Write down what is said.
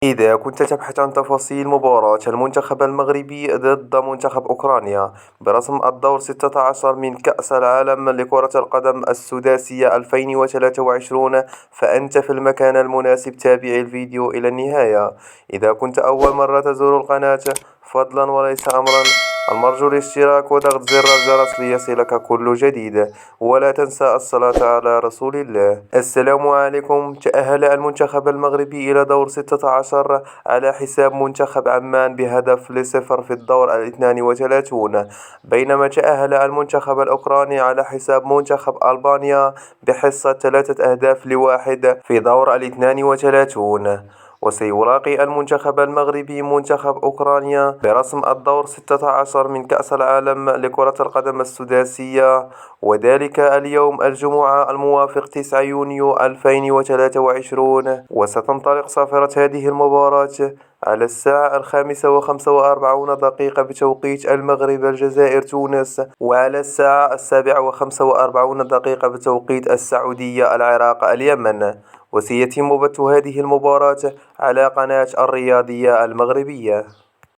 إذا كنت تبحث عن تفاصيل مباراة المنتخب المغربي ضد منتخب أوكرانيا برسم الدور 16 من كأس العالم لكرة القدم السداسية 2023، فأنت في المكان المناسب. تابع الفيديو إلى النهاية. إذا كنت أول مرة تزور القناة، فضلا وليس أمرا، المرجو الاشتراك وضغط زر الجرس ليصلك كل جديد، ولا تنسى الصلاة على رسول الله. السلام عليكم. تأهل المنتخب المغربي إلى دور 16 على حساب منتخب عمان بهدف لصفر في الدور 32، بينما تأهل المنتخب الأوكراني على حساب منتخب ألبانيا بحصة 3 أهداف لواحد في دور 32. وسيلاقي المنتخب المغربي منتخب أوكرانيا برسم الدور 16 من كأس العالم لكرة القدم السداسية، وذلك اليوم الجمعة الموافق 9 يونيو 2023. وستنطلق صافرة هذه المباراة على الساعة 5:45 بتوقيت المغرب الجزائر تونس، وعلى الساعة 7:45 بتوقيت السعودية العراق اليمن. وسيتم بث هذه المباراة على قناة الرياضية المغربية.